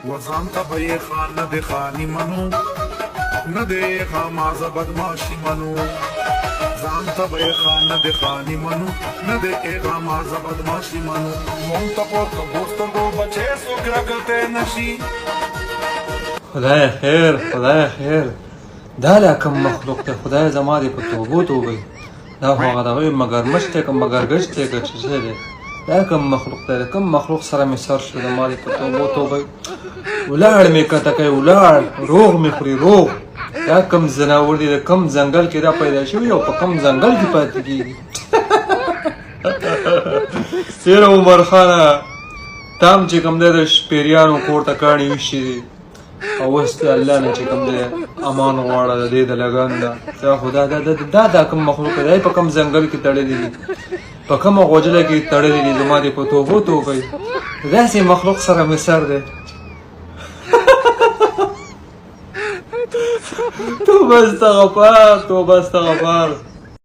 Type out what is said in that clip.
وزان ته به یې خان نه د خاني منو نه د غمازه بدماشي منو ځان ته به یې خان نه د خاني منو نه د غمازه بدماشي منو مونږ ته په کبو سترګو بچې څوک راکتی نشي. خدای خیر خدای خیر دا لا کوم مخلوق دی خدای زما دې په توبو توبې دا خو هغه دغه مګرمچ دی که مګرګچ دی که څه شی دی دا کوم مخلوق دی د کوم مخلوق سره مې سر شو زما دې په توبو توبې ولاړ مې کته کوي ولاړ روغ مې خوري روغ دا کوم ځناور دی د کوم ځنګل کې دا پیدا شوي او په کوم ځنګل کې پاتې کېږي. تېره عمر خانه تام چې کوم دی د شپېریانو کور ته کاڼي ویشي دي او اوس د الله نه چې کوم دی امان غواړه د دې د لګانو نه دا خو دا کوم مخلوق دی په کوم ځنګل کې تړلی دي په کومه غوجله کې تړلی دي زما دې په توبو توبې داسې مخلوق سره مې سر دی. توبه استغفار توبه استغفار.